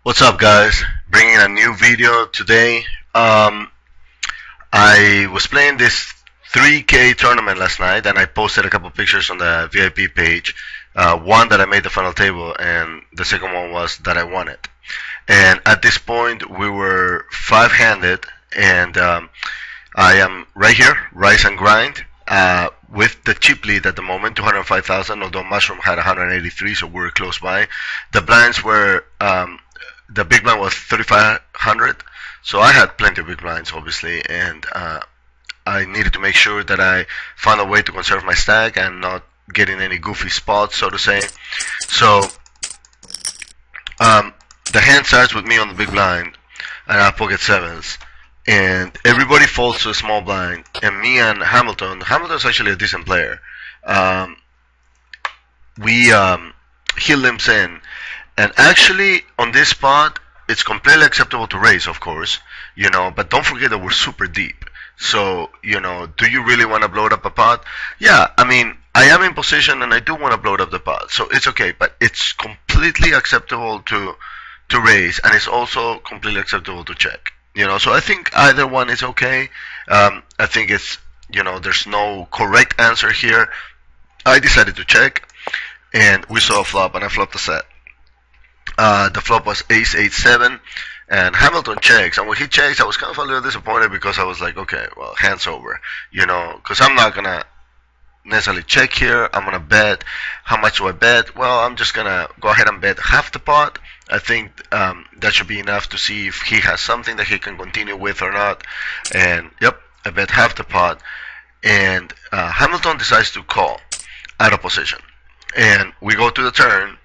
What's up, guys? Bringing a new video today. I was playing this 3K tournament last night, and I posted a couple pictures on the VIP page. One that I made the final table, and the second one was that I won it. And at this point, we were five-handed, and I am right here, rise and grind, with the chip lead at the moment, 205,000, although Mushroom had 183, so we were close by. The blinds were, the big blind was 3,500, so I had plenty of big blinds, obviously, and I needed to make sure that I found a way to conserve my stack and not get in any goofy spots, so to say. So, the hand starts with me on the big blind, and I pocket sevens, and everybody folds to a small blind, and me and Hamilton's actually a decent player. We he limps in, and actually on this spot it's completely acceptable to raise, of course, but don't forget that we're super deep. So, do you really want to blow it up a pot? Yeah, I mean, I am in position and I do want to blow it up the pot, so it's okay, but it's completely acceptable to raise, and it's also completely acceptable to check. So I think either one is okay. I think it's, there's no correct answer here. I decided to check, and we saw a flop, and I flopped a set. The flop was ace 8-7, and Hamilton checks, and when he checks, I was kind of a little disappointed because I was like, okay, well, hands over, because I'm not gonna necessarily check here. I'm gonna bet. How much do I bet? Well, I'm just gonna go ahead and bet half the pot. I think that should be enough to see if he has something that he can continue with or not. And yep, I bet half the pot. And Hamilton decides to call out of position. And we go to the turn,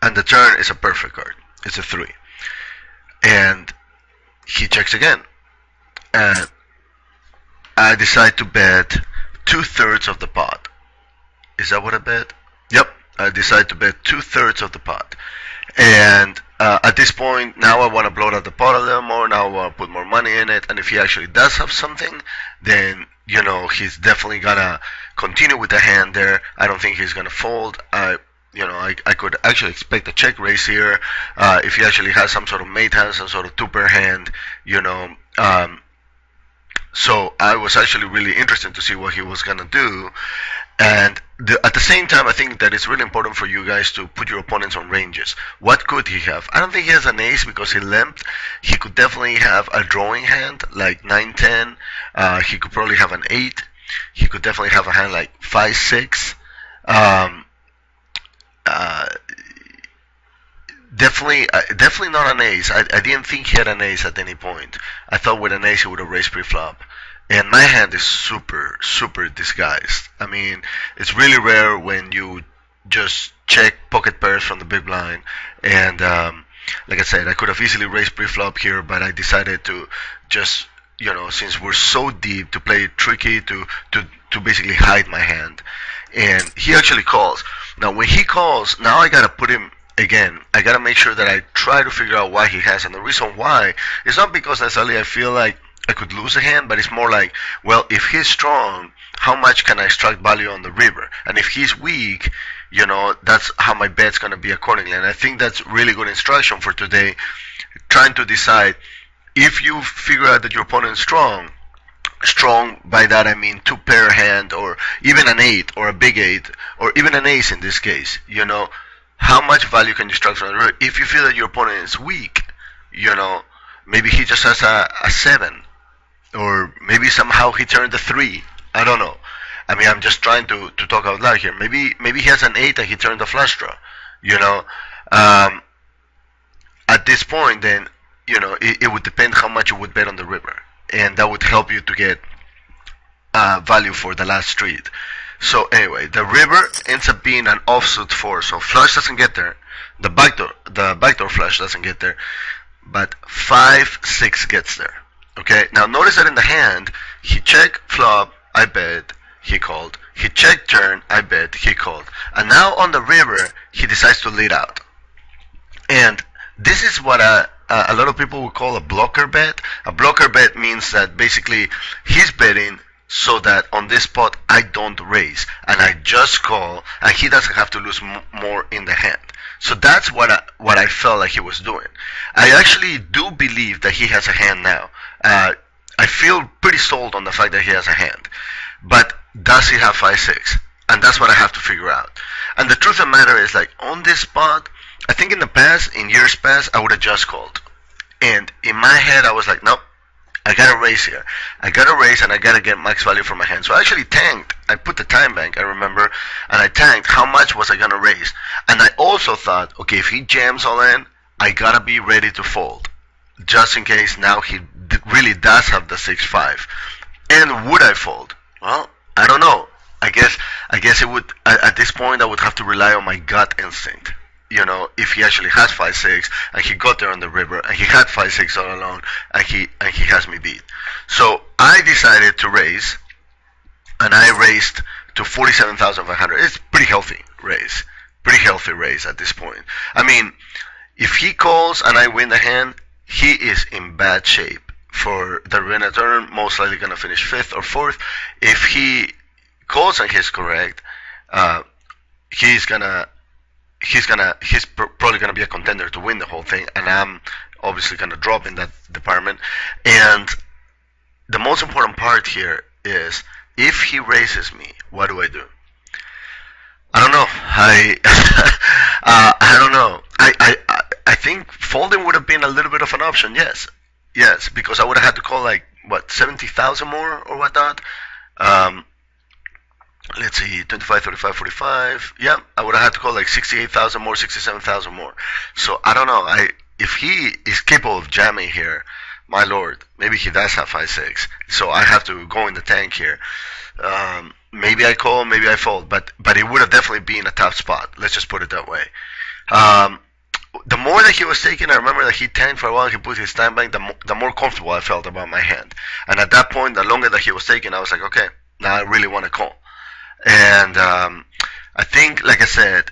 and the turn is a perfect card. It's a 3. And he checks again. And I decide to bet 2/3 of the pot. Is that what I bet? Yep, I decide to bet 2/3 of the pot. And at this point, now I want to blow out the pot a little more. Now I want to put more money in it. And if he actually does have something, then he's definitely gonna continue with the hand there. I don't think he's gonna fold. I could actually expect a check raise here if he actually has some sort of mate hand, some sort of two-pair hand. So I was actually really interested to see what he was gonna do. And at the same time, I think that it's really important for you guys to put your opponents on ranges. What could he have? I don't think he has an ace because he limped. He could definitely have a drawing hand like 9-10. He could probably have an 8. He could definitely have a hand like 5-6. Definitely not an ace. I didn't think he had an ace at any point. I thought with an ace he would have raised pre-flop. And my hand is super, super disguised. I mean, it's really rare when you just check pocket pairs from the big blind. And like I said, I could have easily raised pre-flop here, but I decided to just, since we're so deep, to play it tricky, to basically hide my hand. And he actually calls. Now, when he calls, now I gotta put him again. I gotta make sure that I try to figure out why he has. And the reason why is not because necessarily I feel like I could lose a hand, but it's more like, well, if he's strong, how much can I extract value on the river? And if he's weak, that's how my bet's going to be accordingly. And I think that's really good instruction for today, trying to decide if you figure out that your opponent is strong by that I mean two-pair hand, or even an 8, or a big 8, or even an ace in this case, how much value can you extract from the river? If you feel that your opponent is weak, maybe he just has a 7. Or maybe somehow he turned a 3. I don't know. I mean, I'm just trying to talk out loud here. Maybe he has an 8 and he turned a flush draw. At this point, then, it would depend how much you would bet on the river. And that would help you to get value for the last street. So anyway, the river ends up being an offsuit 4. So flush doesn't get there. The backdoor flush doesn't get there. But 5-6 gets there. Okay, now notice that in the hand, he checked flop, I bet, he called. He checked turn, I bet, he called. And now on the river, he decides to lead out. And this is what a lot of people would call a blocker bet. A blocker bet means that basically he's betting so that on this spot I don't raise and I just call and he doesn't have to lose more in the hand. So that's what I felt like he was doing. I actually do believe that he has a hand now. I feel pretty sold on the fact that he has a hand, but does he have 5-6? And that's what I have to figure out. And the truth of the matter is, like, on this spot, I think in the past, in years past, I would have just called. And in my head, I was like, nope, I gotta raise here. I gotta raise and I gotta get max value for my hand. So I actually tanked. I put the time bank, I remember, and I tanked. How much was I gonna raise? And I also thought, okay, if he jams all in, I gotta be ready to fold, just in case now he really does have the 6-5. And would I fold? Well, I don't know. I guess it would. At this point, I would have to rely on my gut instinct. You know, if he actually has 5-6 and he got there on the river and he had 5-6 all alone and he has me beat. So I decided to raise, and I raised to 47,500. It's pretty healthy raise at this point. I mean, if he calls and I win the hand, he is in bad shape for the Riverina tournament. Most likely gonna finish 5th or 4th. If he calls and he's correct, he's probably gonna be a contender to win the whole thing, and I'm obviously gonna drop in that department. And the most important part here is, if he raises me, what do I do? I don't know. I don't know. I think folding would have been a little bit of an option. Yes, because I would have had to call like what 70,000 more or whatnot. Let's see, 25, 35, 45. Yeah, I would have had to call like 68,000 more, 67,000 more. So I don't know. If he is capable of jamming here, my lord, maybe he does have 5-6. So I have to go in the tank here. Maybe I call, maybe I fold, but it would have definitely been a tough spot. Let's just put it that way. The more that he was taking, I remember that he tanked for a while. He put his time bank. The more comfortable I felt about my hand. And at that point, the longer that he was taking, I was like, okay, now I really want to call. And I think, like I said,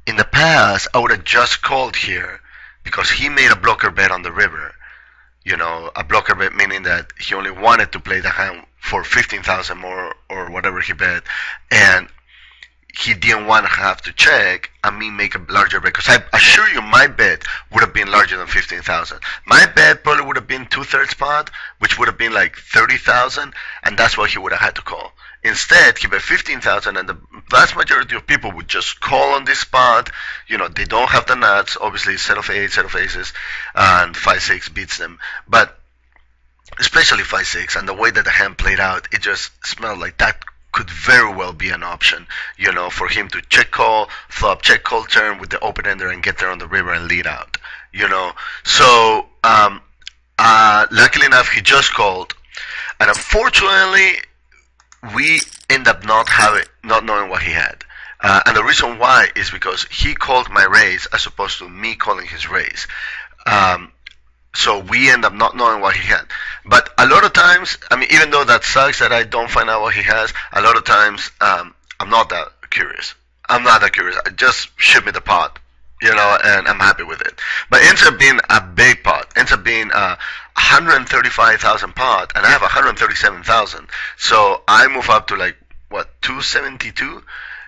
in the past, I would have just called here because he made a blocker bet on the river. You know, a blocker bet meaning that he only wanted to play the hand for 15,000 more or whatever he bet, and he didn't want to have to check and me make a larger bet. Because I assure you, my bet would have been larger than 15,000. My bet probably would have been 2/3 pot, which would have been like 30,000, and that's what he would have had to call. Instead, he bet 15,000, and the vast majority of people would just call on this spot. You know, they don't have the nuts. Obviously, set of 8, set of aces, and 5-6 beats them. But especially 5-6, and the way that the hand played out, it just smelled like that could very well be an option. You know, for him to check call, flop, check call turn with the open ender and get there on the river and lead out. You know, so luckily enough, he just called, and unfortunately, we end up not knowing what he had. And the reason why is because he called my raise as opposed to me calling his raise. So we end up not knowing what he had. But a lot of times, I mean, even though that sucks that I don't find out what he has, a lot of times I'm not that curious. I just ship me the pot, you know, and I'm happy with it. But it ends up being a big pot. It ends up being 135,000 pot, and I have 137,000. So I move up to like, what, 272?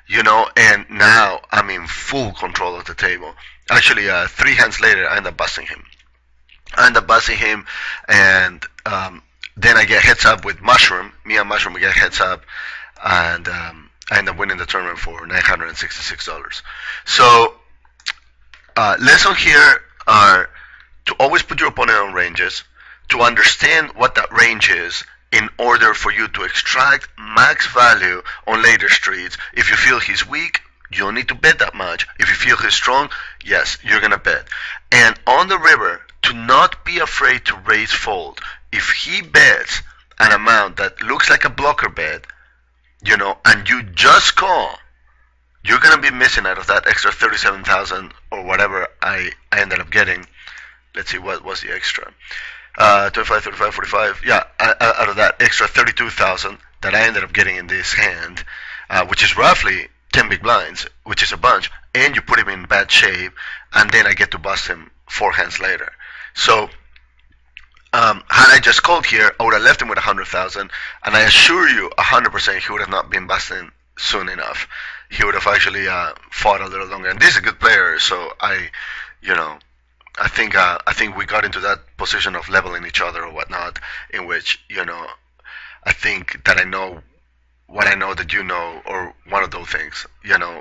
You know, and now I'm in full control of the table. Actually, 3 hands later, I end up busting him. And then I get heads up with Mushroom. Me and Mushroom, we get heads up, and I end up winning the tournament for $966. So, lesson here are to always put your opponent on ranges, to understand what that range is in order for you to extract max value on later streets. If you feel he's weak, you don't need to bet that much. If you feel he's strong, yes, you're going to bet. And on the river, to not be afraid to raise fold. If he bets an amount that looks like a blocker bet, you know, and you just call, you're going to be missing out of that extra 37,000 or whatever I ended up getting. Let's see, what was the extra? 25, 35, 45. Yeah, out of that extra 32,000 that I ended up getting in this hand, which is roughly 10 big blinds, which is a bunch, and you put him in bad shape, and then I get to bust him 4 hands later. So Had I just called here, I would have left him with 100,000, and I assure you, 100%, he would have not been busting soon enough. He would have actually fought a little longer. And this is a good player, so you know, I think we got into that position of leveling each other or whatnot, in which I think that I know what I know that you know, or one of those things.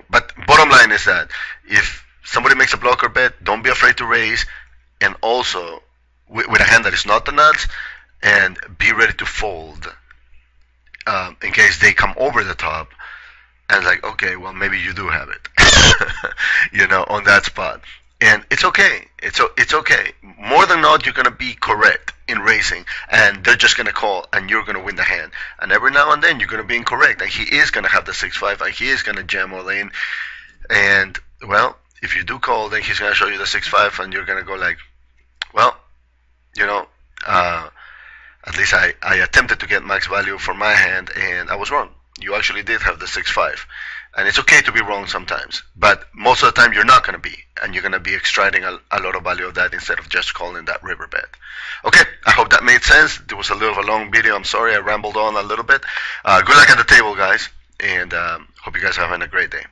But bottom line is that if somebody makes a blocker bet, don't be afraid to raise, and also with a hand that is not the nuts, and be ready to fold in case they come over the top, and like, okay, well, maybe you do have it, on that spot. And it's okay. It's okay. More than not, you're gonna be correct in racing, and they're just gonna call, and you're gonna win the hand. And every now and then, you're gonna be incorrect, and he is gonna have the 6-5, and he is gonna jam all in. And well, if you do call, then he's gonna show you the 6-5, and you're gonna go like, well, you know, uh, at least I attempted to get max value for my hand, and I was wrong. You actually did have the 6-5. And it's okay to be wrong sometimes, but most of the time you're not going to be, and you're going to be extracting a lot of value of that instead of just calling that river bet. Okay, I hope that made sense. It was a little of a long video. I'm sorry I rambled on a little bit. Good luck at the table, guys, and hope you guys are having a great day.